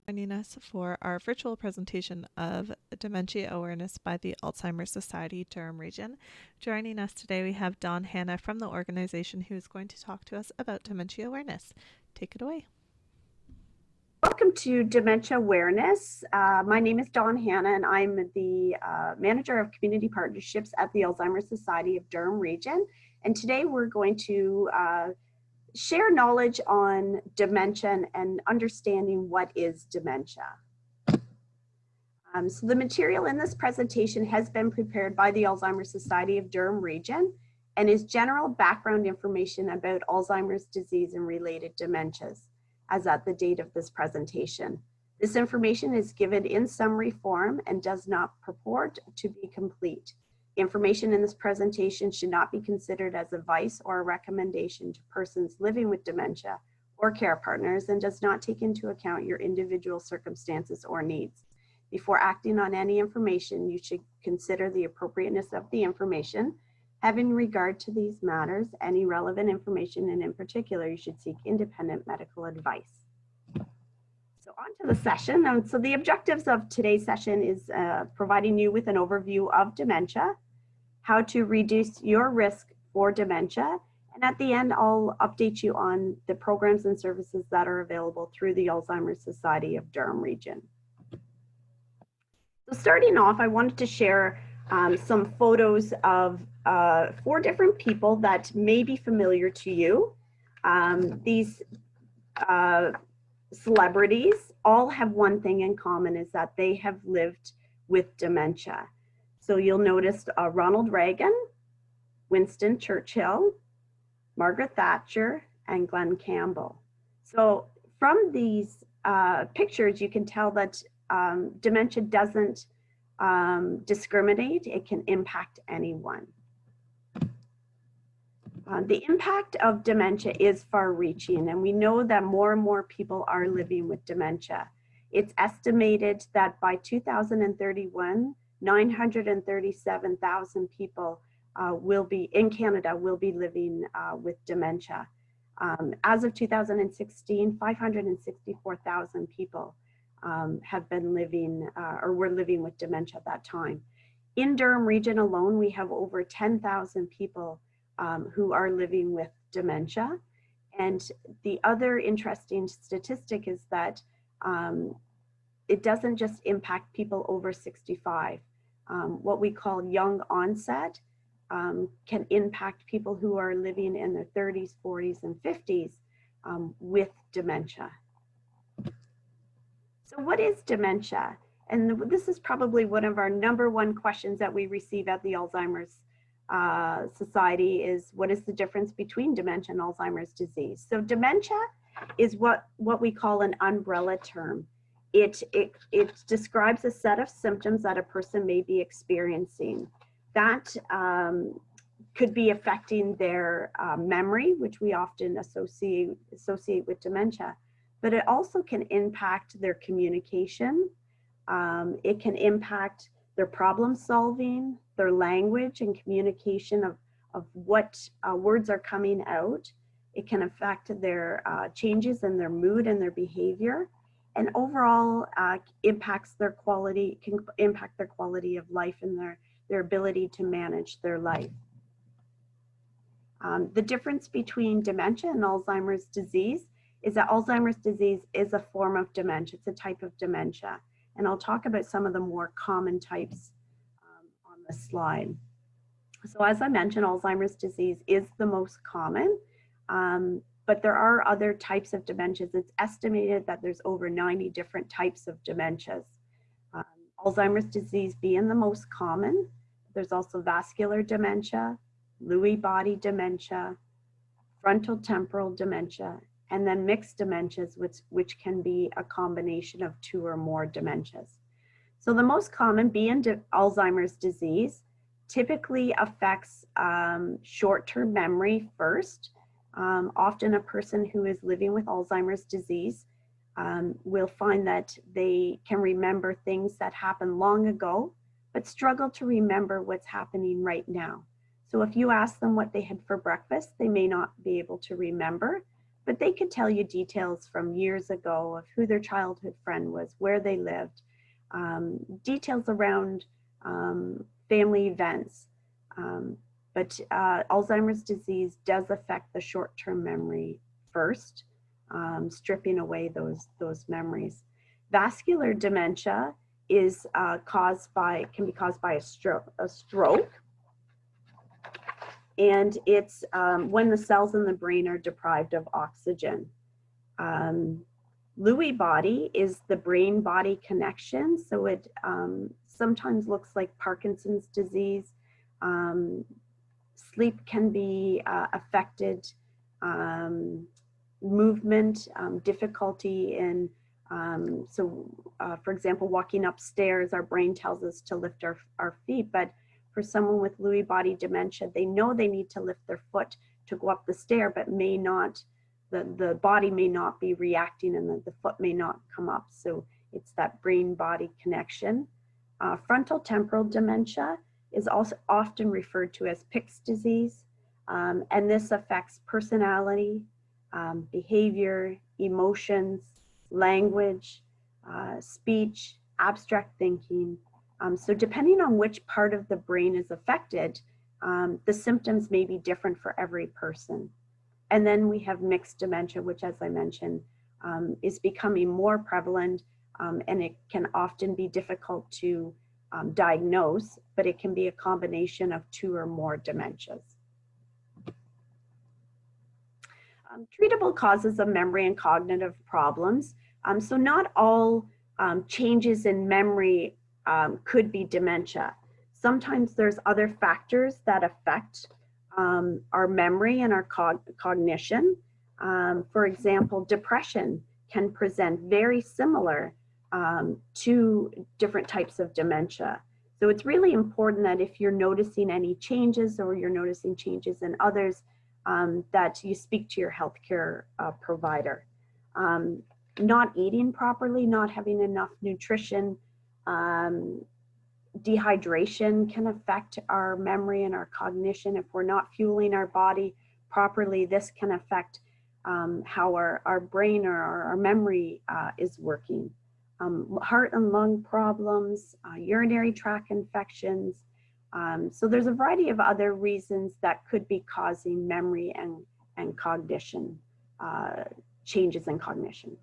Joining us for our virtual presentation of Dementia Awareness by the Alzheimer Society, Durham Region. Joining us today, we have Dawn Hanna from the organization who is going to talk to us about dementia awareness. Take it away. Welcome to Dementia Awareness. My name is Dawn Hanna, and I'm the Manager of Community Partnerships at the Alzheimer Society of Durham Region. And today we're going to share knowledge on dementia and understanding what is dementia. So the material in this presentation has been prepared by the Alzheimer Society of Durham Region and is general background information about Alzheimer's disease and related dementias as at the date of this presentation. This information is given in summary form and does not purport to be complete. Information in this presentation should not be considered as advice or a recommendation to persons living with dementia or care partners and does not take into account your individual circumstances or needs. Before acting on any information, you should consider the appropriateness of the information. Having regard to these matters, any relevant information, and in particular, you should seek independent medical advice. So on to the session. So the objectives of today's session is providing you with an overview of dementia, how to reduce your risk for dementia, and at the end, I'll update you on the programs and services that are available through the Alzheimer's Society of Durham Region. So starting off, I wanted to share some photos of 4 different people that may be familiar to you. These celebrities all have one thing in common, is that they have lived with dementia. So you'll notice Ronald Reagan, Winston Churchill, Margaret Thatcher, and Glenn Campbell. So from these pictures, you can tell that dementia doesn't discriminate. It can impact anyone. The impact of dementia is far-reaching, and we know that more and more people are living with dementia. It's estimated that by 2031, 937,000 people in Canada will be living with dementia. As of 2016, 564,000 people have been living or were living with dementia at that time. In Durham Region alone, we have over 10,000 people who are living with dementia. And the other interesting statistic is that it doesn't just impact people over 65. What we call young onset can impact people who are living in their 30s, 40s, and 50s with dementia. So what is dementia? And this is probably one of our #1 questions that we receive at the Alzheimer's Society is, what is the difference between dementia and Alzheimer's disease? So dementia is what we call an umbrella term. It describes a set of symptoms that a person may be experiencing that could be affecting their memory, which we often associate with dementia, but it also can impact their communication. It can impact their problem solving, their language and communication of what words are coming out. It can affect their changes in their mood and their behavior, and overall impacts their quality, can impact their quality of life and their ability to manage their life. The difference between dementia and Alzheimer's disease is that Alzheimer's disease is a form of dementia. It's a type of dementia. And I'll talk about some of the more common types on this slide. So as I mentioned, Alzheimer's disease is the most common, but there are other types of dementias. It's estimated that there's over 90 different types of dementias. Alzheimer's disease being the most common. There's also vascular dementia, Lewy body dementia, frontal temporal dementia, and then mixed dementias, which can be a combination of 2 or more dementias. So the most common being Alzheimer's disease typically affects short-term memory first. Often a person who is living with Alzheimer's disease will find that they can remember things that happened long ago, but struggle to remember what's happening right now. So if you ask them what they had for breakfast, they may not be able to remember, but they could tell you details from years ago of who their childhood friend was, where they lived, details around family events. But Alzheimer's disease does affect the short-term memory first, stripping away those memories. Vascular dementia is can be caused by a stroke. And it's when the cells in the brain are deprived of oxygen. Lewy body is the brain-body connection, so it sometimes looks like Parkinson's disease. Sleep can be affected, movement, difficulty in, for example, walking upstairs, our brain tells us to lift our feet, but for someone with Lewy body dementia, they know they need to lift their foot to go up the stair, but may not, the body may not be reacting and the foot may not come up. So it's that brain-body connection. Frontal temporal dementia is also often referred to as Pick's disease, and this affects personality, behavior, emotions, language, speech, abstract thinking. So depending on which part of the brain is affected, the symptoms may be different for every person. And then we have mixed dementia, which, as I mentioned, is becoming more prevalent, and it can often be difficult to diagnose, but it can be a combination of 2 or more dementias. Treatable causes of memory and cognitive problems. So not all changes in memory could be dementia. Sometimes there's other factors that affect our memory and our cognition. For example, depression can present very similar to different types of dementia. So it's really important that if you're noticing any changes or you're noticing changes in others, that you speak to your healthcare provider. Not eating properly, not having enough nutrition, dehydration can affect our memory and our cognition. If we're not fueling our body properly, this can affect how our brain or our memory is working. Heart and lung problems, urinary tract infections. So there's a variety of other reasons that could be causing memory and cognition, changes in cognition.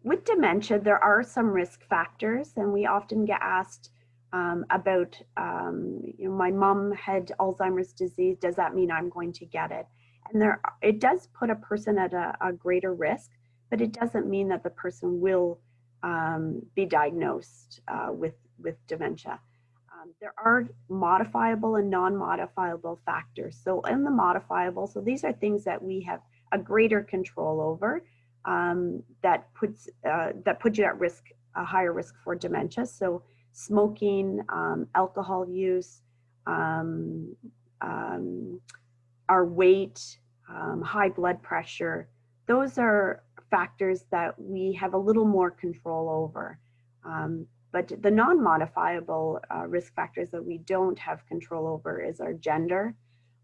With dementia, there are some risk factors, and we often get asked about, my mom had Alzheimer's disease, does that mean I'm going to get it? And it does put a person at a greater risk, but it doesn't mean that the person will be diagnosed with dementia. There are modifiable and non-modifiable factors. So in the modifiable, so these are things that we have a greater control over, that puts you at risk, a higher risk for dementia. So smoking, alcohol use, our weight, high blood pressure, those are factors that we have a little more control over. But the non-modifiable risk factors that we don't have control over is our gender,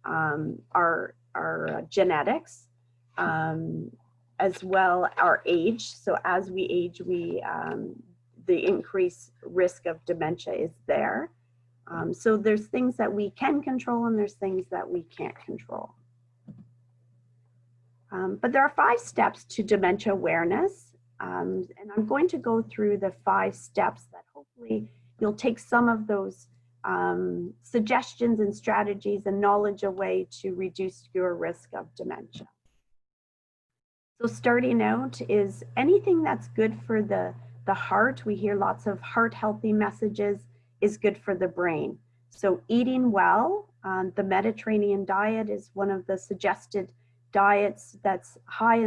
our genetics, as well our age. So as we age, the increased risk of dementia is there. So there's things that we can control and there's things that we can't control. But there are 5 steps to dementia awareness. And I'm going to go through the 5 steps that hopefully you'll take some of those suggestions and strategies and knowledge away to reduce your risk of dementia. So starting out is anything that's good for the heart. We hear lots of heart healthy messages is good for the brain. So eating well, the Mediterranean diet is one of the suggested diets that's high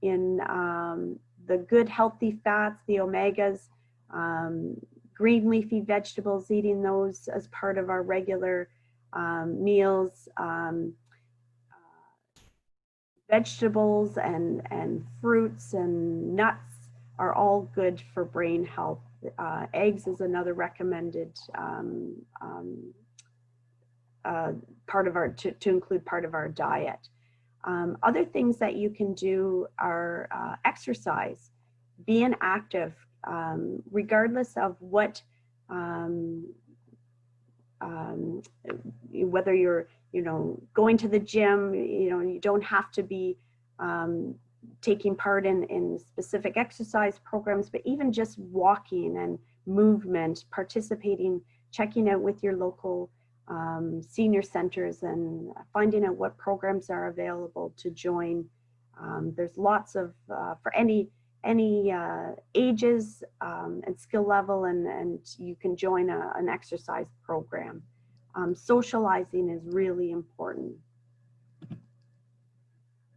in the good healthy fats, the omegas, green leafy vegetables, eating those as part of our regular meals, vegetables and fruits and nuts are all good for brain health. Eggs is another recommended part of our, to include part of our diet. Other things that you can do are exercise, being active, regardless of what, whether you're, going to the gym, you don't have to be taking part in specific exercise programs, but even just walking and movement, participating, checking out with your local senior centers and finding out what programs are available to join. There's lots of, for any ages and skill level, and you can join an exercise program. Socializing is really important.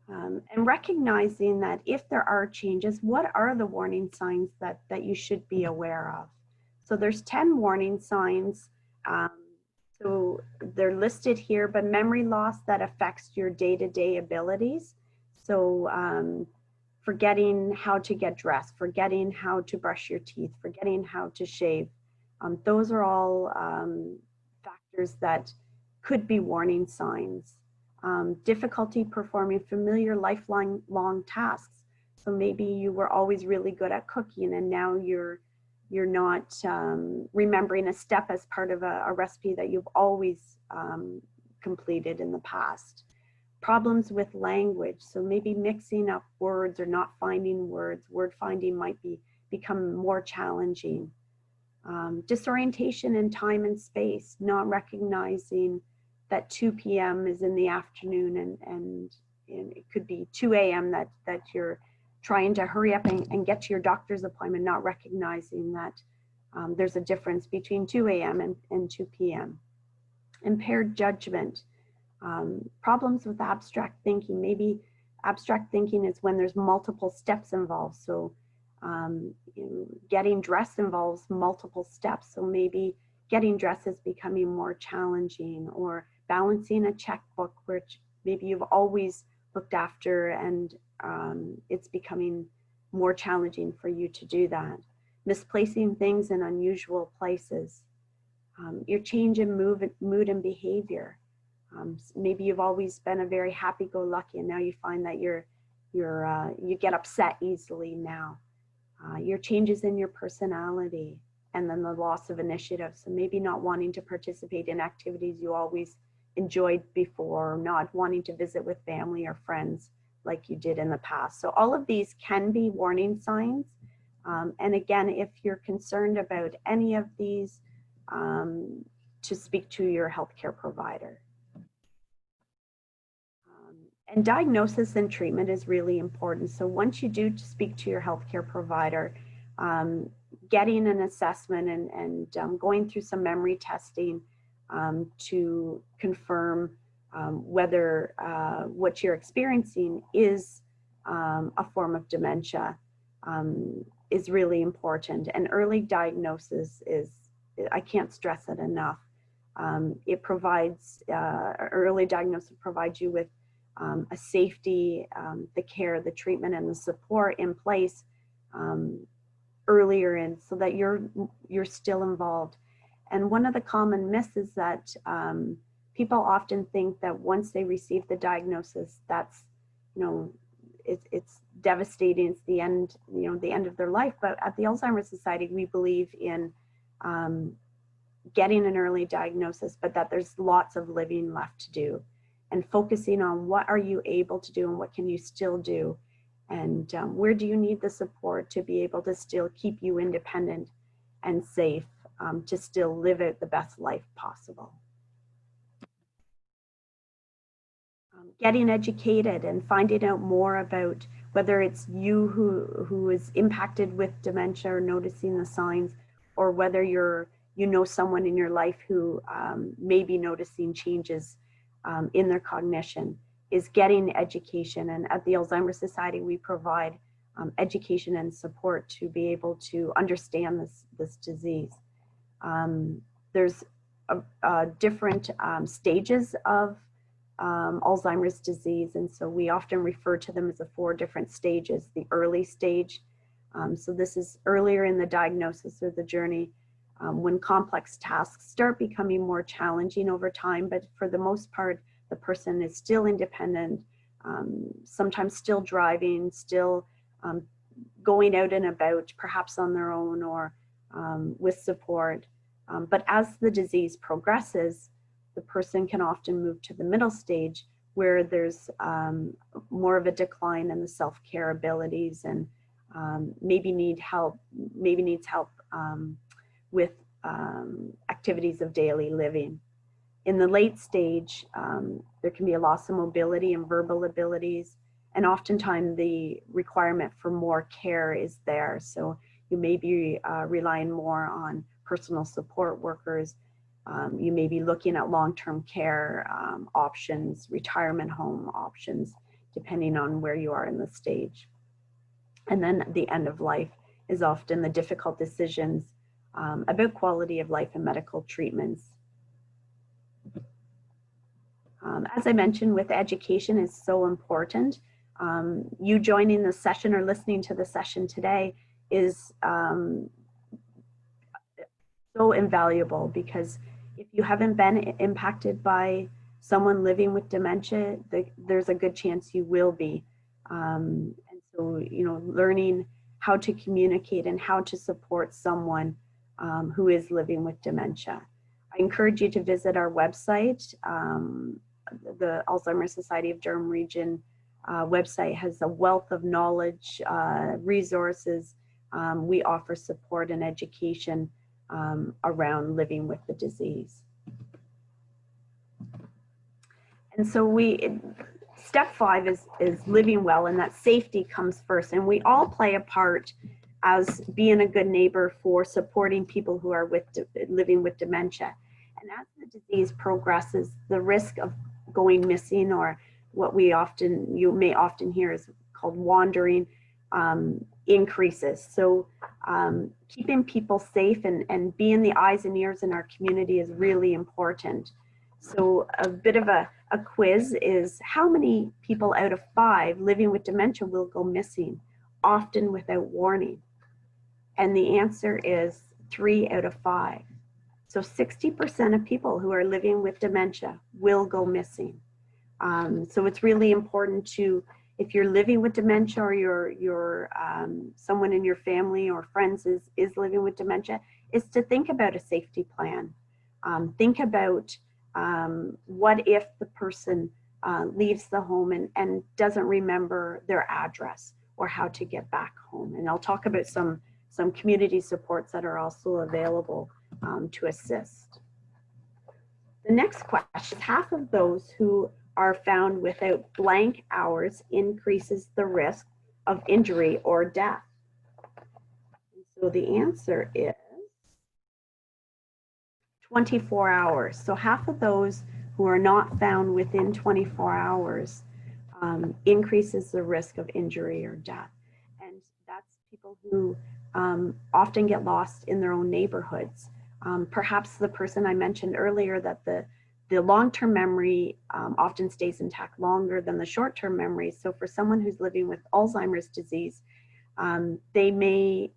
And recognizing that if there are changes, what are the warning signs that you should be aware of? So there's 10 warning signs. So they're listed here, but memory loss that affects your day-to-day abilities. So forgetting how to get dressed, forgetting how to brush your teeth, forgetting how to shave. Those are all factors that could be warning signs. Difficulty performing familiar lifelong tasks. So maybe you were always really good at cooking and now you're not remembering a step as part of a recipe that you've always completed in the past. Problems with language, so maybe mixing up words or not finding words. Word finding might become more challenging. Disorientation in time and space, not recognizing that 2 p.m. is in the afternoon and it could be 2 a.m. that you're trying to hurry up and get to your doctor's appointment, not recognizing that there's a difference between 2 a.m. and 2 p.m. Impaired judgment, problems with abstract thinking. Maybe abstract thinking is when there's multiple steps involved. So getting dressed involves multiple steps. So maybe getting dressed is becoming more challenging, or balancing a checkbook, which maybe you've always looked after and it's becoming more challenging for you to do that. Misplacing things in unusual places. Your change in mood and behavior. Maybe you've always been a very happy-go-lucky and now you find that you get upset easily now. Your changes in your personality, and then the loss of initiative. So maybe not wanting to participate in activities you always enjoyed before, not wanting to visit with family or friends like you did in the past. So all of these can be warning signs. And again, if you're concerned about any of these, to speak to your healthcare provider. And diagnosis and treatment is really important. So once you do speak to your healthcare provider, getting an assessment and going through some memory testing to confirm whether what you're experiencing is a form of dementia is really important. And early diagnosis is, I can't stress it enough. It provides, early diagnosis provides you with a safety, the care, the treatment, and the support in place earlier in, so that you're still involved. And one of the common myths is that people often think that once they receive the diagnosis, that's, it's devastating, it's the end, the end of their life. But at the Alzheimer's Society, we believe in getting an early diagnosis, but that there's lots of living left to do, and focusing on what are you able to do and what can you still do, and where do you need the support to be able to still keep you independent and safe, to still live out the best life possible. Getting educated and finding out more about whether it's you who is impacted with dementia or noticing the signs, or whether someone in your life who may be noticing changes in their cognition, is getting education. And at the Alzheimer's Society, we provide education and support to be able to understand this disease. There's different stages of Alzheimer's disease, and so we often refer to them as the 4 different stages. The early stage, so this is earlier in the diagnosis or the journey. when complex tasks start becoming more challenging over time, but for the most part, the person is still independent, sometimes still driving, still going out and about, perhaps on their own or with support. But as the disease progresses, the person can often move to the middle stage where there's more of a decline in the self-care abilities and maybe needs help with activities of daily living. In the late stage, there can be a loss of mobility and verbal abilities, and oftentimes the requirement for more care is there. So you may be relying more on personal support workers. You may be looking at long-term care options, retirement home options, depending on where you are in the stage. And then the end of life is often the difficult decisions about quality of life and medical treatments. As I mentioned, with education is so important. You joining the session or listening to the session today is so invaluable, because if you haven't been impacted by someone living with dementia, there's a good chance you will be. And so, learning how to communicate and how to support someone who is living with dementia. I encourage you to visit our website. The Alzheimer's Society of Durham Region website has a wealth of knowledge, resources. We offer support and education around living with the disease. And so step 5 is living well, and that safety comes first. And we all play a part as being a good neighbor for supporting people who are living with dementia. And as the disease progresses, the risk of going missing, or what you may often hear is called wandering, increases. So keeping people safe and being the eyes and ears in our community is really important. So a bit of a quiz is, how many people out of 5 living with dementia will go missing, often without warning? And the answer is 3 out of 5. So 60% of people who are living with dementia will go missing. So it's really important to, if you're living with dementia, or you're someone in your family or friends is living with dementia, is to think about a safety plan. Think about what if the person leaves the home and doesn't remember their address or how to get back home. And I'll talk about some community supports that are also available to assist. The next question, half of those who are found without blank hours increases the risk of injury or death. And so the answer is 24 hours. So half of those who are not found within 24 hours increases the risk of injury or death. And that's people who often get lost in their own neighborhoods. Perhaps the person I mentioned earlier, that the long-term memory often stays intact longer than the short-term memory. So for someone who's living with Alzheimer's disease, they may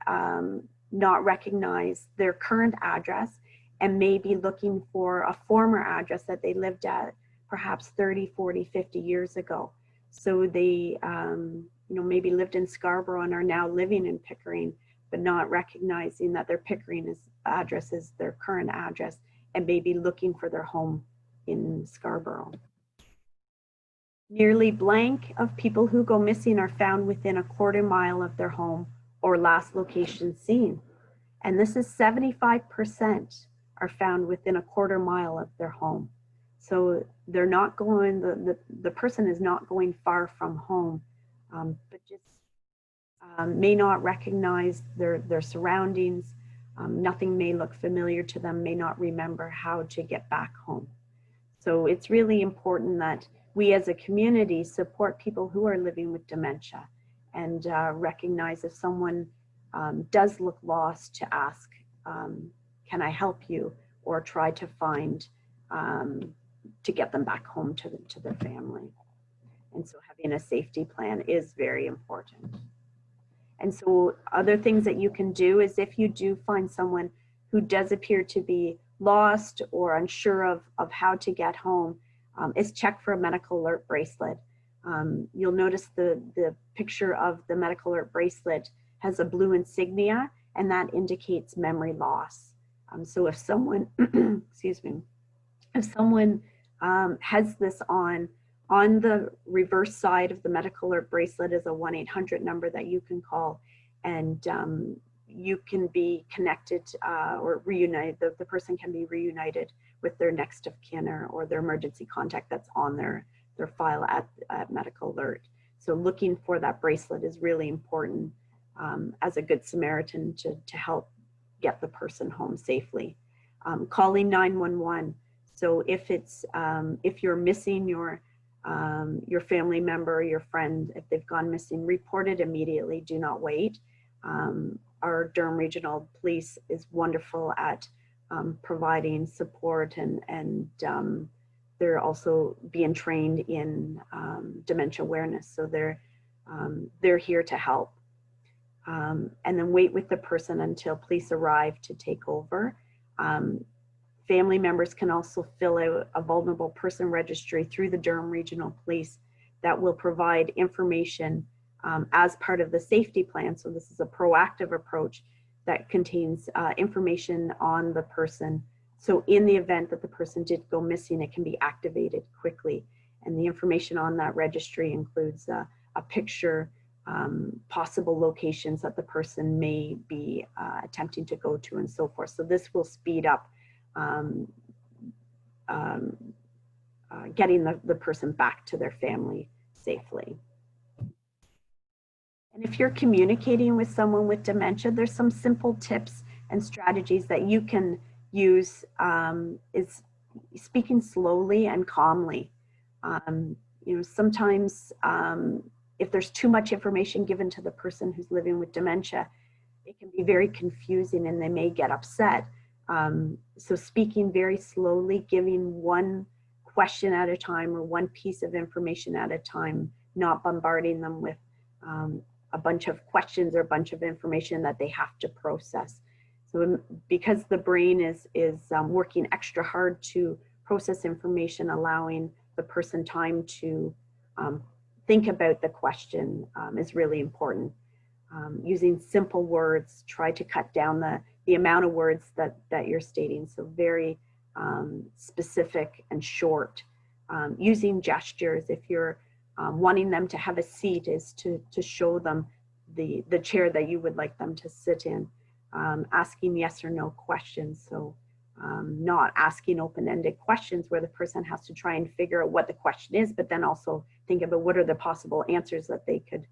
not recognize their current address and may be looking for a former address that they lived at perhaps 30, 40, 50 years ago. So they maybe lived in Scarborough and are now living in Pickering, but not recognizing that their Pickering address is their current address, and maybe looking for their home in Scarborough. Nearly blank of people who go missing are found within a quarter mile of their home or last location seen. And this is 75% are found within a quarter mile of their home. So they're not going, the person is not going far from home, but just may not recognize their surroundings. Nothing may look familiar to them, may not remember how to get back home. So it's really important that we as a community support people who are living with dementia, and recognize if someone does look lost, to ask, can I help you? Or try to find, to get them back home to their family. And so having a safety plan is very important. And so other things that you can do is, if you do find someone who does appear to be lost or unsure of how to get home is check for a medical alert bracelet. You'll notice the picture of the medical alert bracelet has a blue insignia, and that indicates memory loss. So if someone, excuse me, if someone has this on the reverse side of the medical alert bracelet is a 1-800 number that you can call, and you can be connected or reunited, the person can be reunited with their next of kin or their emergency contact that's on their file at medical alert. So looking for that bracelet is really important as a good Samaritan to help get the person home safely. Calling 911. So if you're missing your family member, your friend, if they've gone missing, report it immediately. Do not wait. Our Durham Regional Police is wonderful at providing support, and they're also being trained in dementia awareness. So they're here to help. And then wait with the person until police arrive to take over. Family members can also fill out a vulnerable person registry through the Durham Regional Police that will provide information as part of the safety plan. So this is a proactive approach that contains information on the person. So in the event that the person did go missing, it can be activated quickly. And the information on that registry includes a picture, possible locations that the person may be attempting to go to, and so forth. So this will speed up getting the person back to their family safely. And if you're communicating with someone with dementia, there's some simple tips and strategies that you can use. Is speaking slowly and calmly. Sometimes if there's too much information given to the person who's living with dementia, it can be very confusing and they may get upset. So speaking very slowly, giving one question at a time or one piece of information at a time, not bombarding them with a bunch of questions or a bunch of information that they have to process. So because the brain is working extra hard to process information, allowing the person time to think about the question is really important. Using simple words, try to cut down the amount of words that you're stating. So very specific and short. Using gestures. If you're wanting them to have a seat, is to show them the chair that you would like them to sit in. Asking yes or no questions. So not asking open-ended questions where the person has to try and figure out what the question is, but then also think about what are the possible answers that they could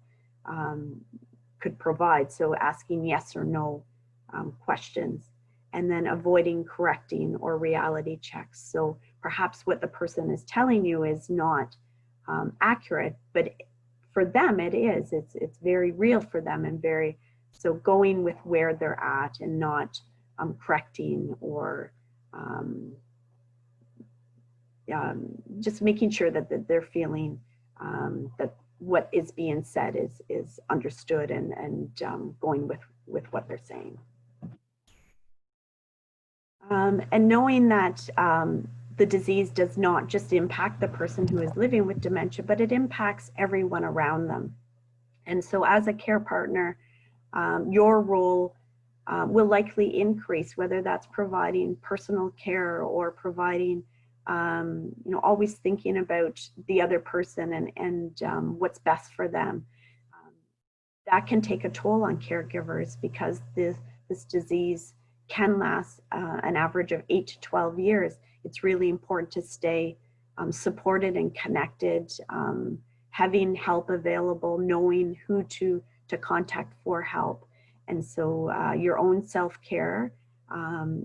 provide. So asking yes or no questions, and then avoiding correcting or reality checks. So perhaps what the person is telling you is not accurate, but for them it is. It's very real for them, and so going with where they're at and not correcting or just making sure that they're feeling that what is being said is understood, and going with what they're saying. And knowing that the disease does not just impact the person who is living with dementia, but it impacts everyone around them. And so as a care partner, your role will likely increase, whether that's providing personal care or providing, always thinking about the other person and what's best for them. That can take a toll on caregivers because this disease can last an average of 8 to 12 years. It's really important to stay supported and connected, having help available, knowing who to contact for help. And so your own self-care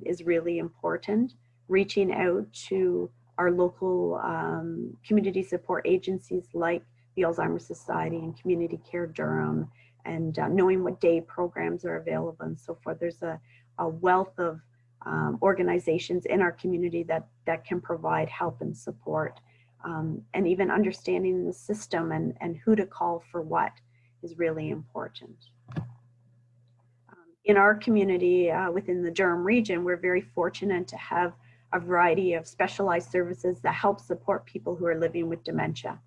is really important. Reaching out to our local community support agencies like the Alzheimer's Society and Community Care Durham, and knowing what day programs are available and so forth. There's a wealth of organizations in our community that can provide help and support. And even understanding the system and who to call for what is really important. In our community within the Durham region, we're very fortunate to have a variety of specialized services that help support people who are living with dementia.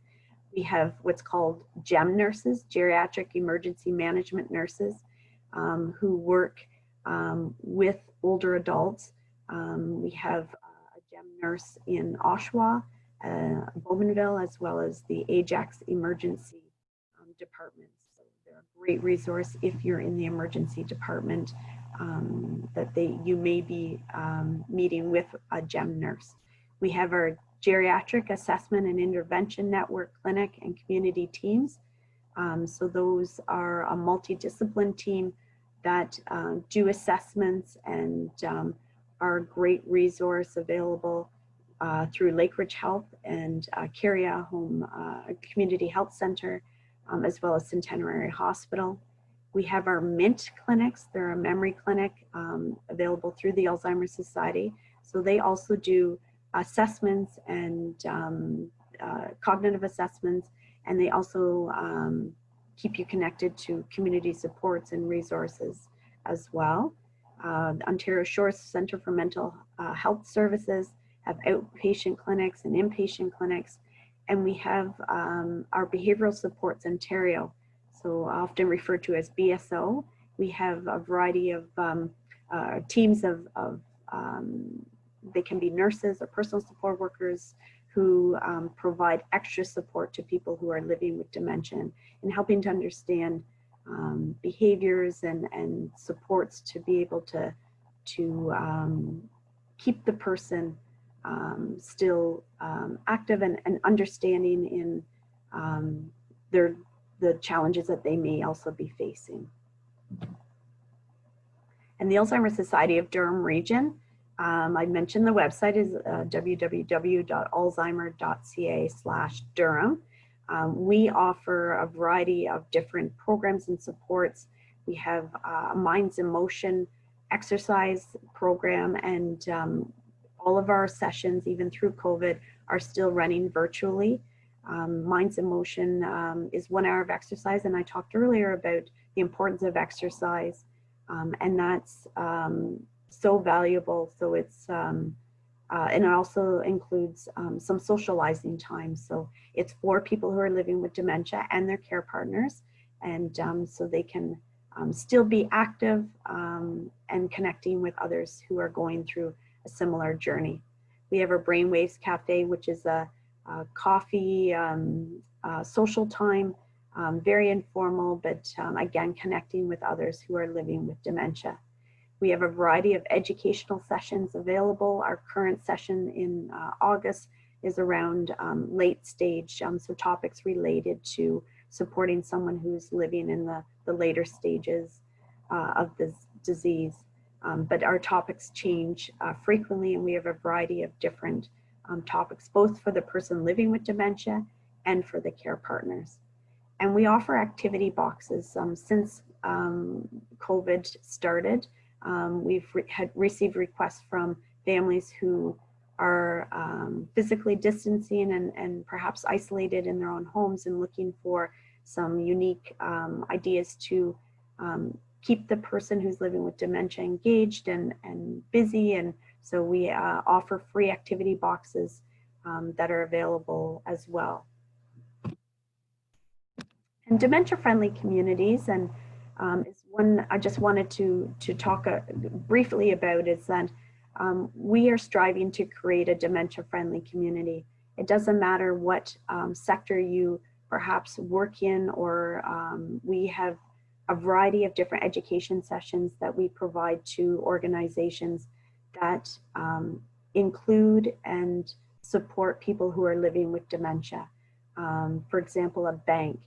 We have what's called GEM nurses, geriatric emergency management nurses, who work with older adults. We have a GEM nurse in Oshawa, Bowmanville, as well as the Ajax emergency departments. So they're a great resource if you're in the emergency department, that you may be meeting with a GEM nurse. We have our geriatric assessment and intervention network clinic and community teams. So those are a multidiscipline team that do assessments and are a great resource available through Lake Ridge Health and Caria Home Community Health Center, as well as Centenary Hospital. We have our MINT clinics. They're a memory clinic available through the Alzheimer's Society. So they also do assessments and cognitive assessments, and they also keep you connected to community supports and resources as well. Ontario Shores Centre for Mental Health Services have outpatient clinics and inpatient clinics, and we have our Behavioral Supports Ontario, so often referred to as BSO. We have a variety of teams of they can be nurses or personal support workers who provide extra support to people who are living with dementia and helping to understand behaviors and supports to be able to keep the person still active and understanding in the challenges that they may also be facing. And the Alzheimer's Society of Durham Region, I mentioned the website is www.alzheimer.ca/Durham. We offer a variety of different programs and supports. We have a Minds in Motion exercise program, and all of our sessions, even through COVID, are still running virtually. Minds in Motion is 1 hour of exercise, and I talked earlier about the importance of exercise, and that's so valuable. So it's and it also includes some socializing time. So it's for people who are living with dementia and their care partners, and so they can still be active and connecting with others who are going through a similar journey. We have our Brainwaves Cafe, which is a coffee social time, very informal, but again, connecting with others who are living with dementia. We have a variety of educational sessions available. Our current session in August is around late stage, so topics related to supporting someone who's living in the later stages of this disease. But our topics change frequently, and we have a variety of different topics, both for the person living with dementia and for the care partners. And we offer activity boxes. Since COVID started, we've received requests from families who are physically distancing and perhaps isolated in their own homes and looking for some unique ideas to keep the person who's living with dementia engaged and busy. And so we offer free activity boxes that are available as well. And dementia-friendly communities, and is one I just wanted to talk briefly about, is that we are striving to create a dementia-friendly community. It doesn't matter what sector you perhaps work in, or we have a variety of different education sessions that we provide to organizations that include and support people who are living with dementia. For example, a bank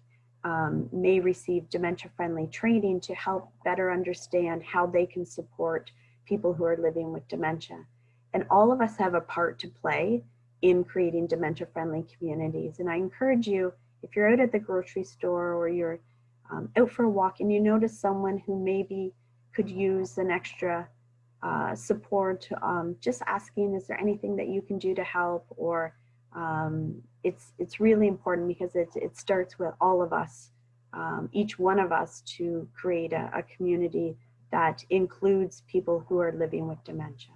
may receive dementia-friendly training to help better understand how they can support people who are living with dementia. And all of us have a part to play in creating dementia-friendly communities. And I encourage you, if you're out at the grocery store or you're out for a walk and you notice someone who maybe could use an extra support, just asking, is there anything that you can do to help? Or it's really important, because it starts with all of us, each one of us, to create a community that includes people who are living with dementia.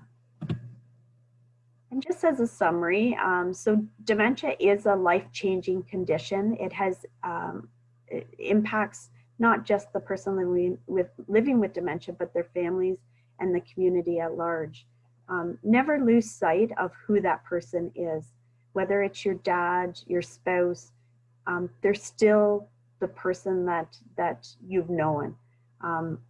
And just as a summary, so dementia is a life-changing condition. It impacts not just the person living with dementia, but their families and the community at large. Never lose sight of who that person is, whether it's your dad, your spouse, they're still the person that you've known.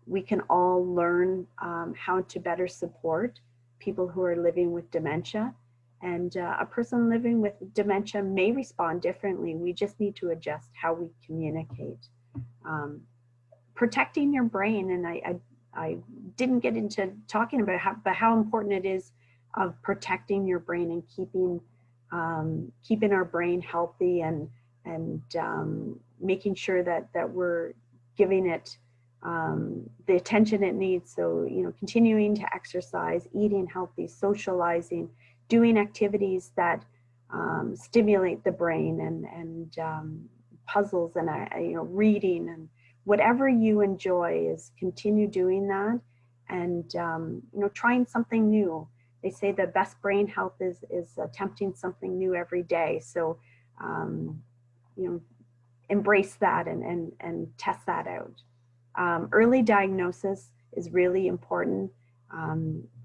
We can all learn how to better support people who are living with dementia. And a person living with dementia may respond differently. We just need to adjust how we communicate. Protecting your brain, and I didn't get into talking about how important it is of protecting your brain and keeping our brain healthy and making sure that we're giving it the attention it needs. So, continuing to exercise, eating healthy, socializing, doing activities that stimulate the brain, and puzzles, and reading, and whatever you enjoy is continue doing that, and trying something new. They say the best brain health is attempting something new every day. So embrace that and test that out. Early diagnosis is really important.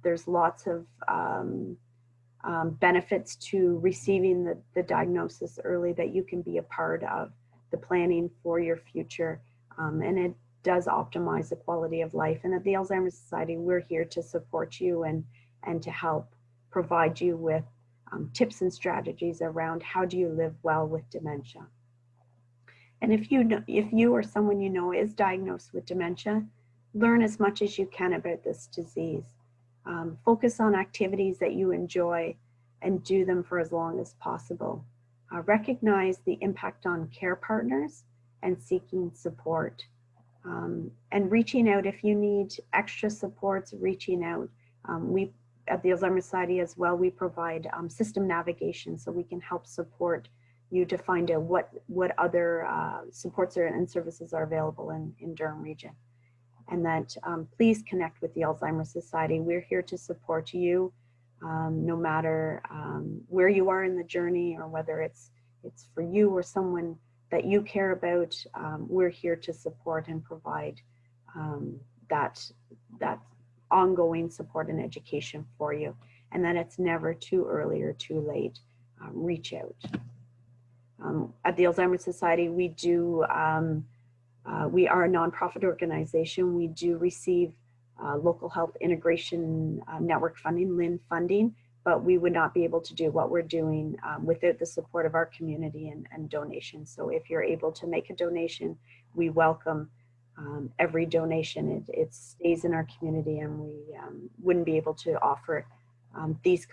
There's lots of benefits to receiving the diagnosis early that you can be a part of the planning for your future. And it does optimize the quality of life. And at the Alzheimer's Society, we're here to support you and to help provide you with tips and strategies around how do you live well with dementia. And if you or someone you know is diagnosed with dementia, learn as much as you can about this disease. Focus on activities that you enjoy and do them for as long as possible. Recognize the impact on care partners and seeking support. And reaching out if you need extra supports, reaching out. We at the Alzheimer's Society as well, we provide system navigation, so we can help support you to find out what other supports and services are available in Durham region. And that please connect with the Alzheimer's Society. We're here to support you no matter where you are in the journey, or whether it's for you or someone that you care about. We're here to support and provide that ongoing support and education for you, and that it's never too early or too late. Reach out. At the Alzheimer's Society, we are a nonprofit organization. We do receive local health integration network funding, LIN funding, but we would not be able to do what we're doing without the support of our community and donations. So if you're able to make a donation, we welcome every donation. It stays in our community, and we wouldn't be able to offer these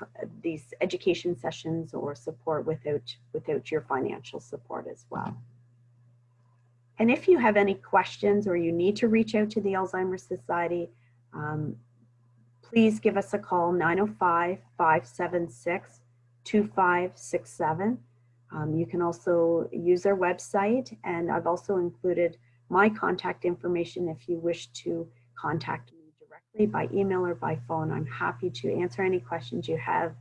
education sessions or support without your financial support as well. And if you have any questions or you need to reach out to the Alzheimer's Society, please give us a call, 905-576-2567. You can also use our website, and I've also included my contact information if you wish to contact me directly by email or by phone. I'm happy to answer any questions you have,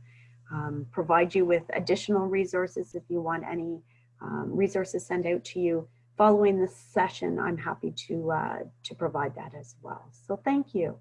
provide you with additional resources if you want any resources sent out to you. Following this session, I'm happy to provide that as well. So thank you.